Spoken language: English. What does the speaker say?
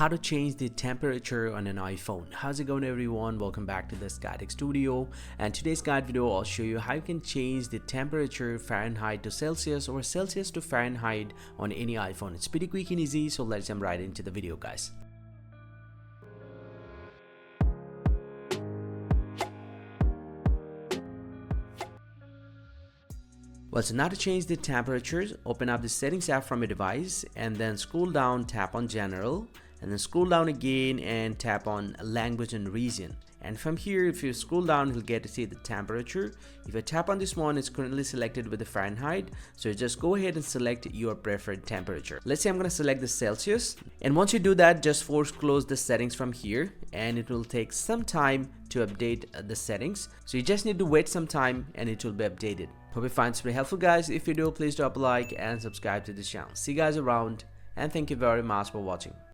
how to change the temperature on an iPhone. How's it going, everyone? Welcome back to this guiding studio, and today's guide video I'll show you how you can change the temperature Fahrenheit to Celsius or Celsius to Fahrenheit on any iPhone. It's pretty quick and easy, so let's jump right into the video, guys. Well, so now to change the temperatures, open up the settings app from your device and then scroll down, tap on general, and then scroll down again and tap on language and region. And from here, if you scroll down, you'll get to see the temperature. If you tap on this one, it's currently selected with the Fahrenheit, so just go ahead and select your preferred temperature. Let's say I'm going to select the Celsius, and once you do that, just force close the settings from here, and it will take some time to update the settings, so you just need to wait some time and it will be updated. Hope you find this very helpful, guys. If you do, please drop a like and subscribe to this channel. See you guys around, and thank you very much for watching.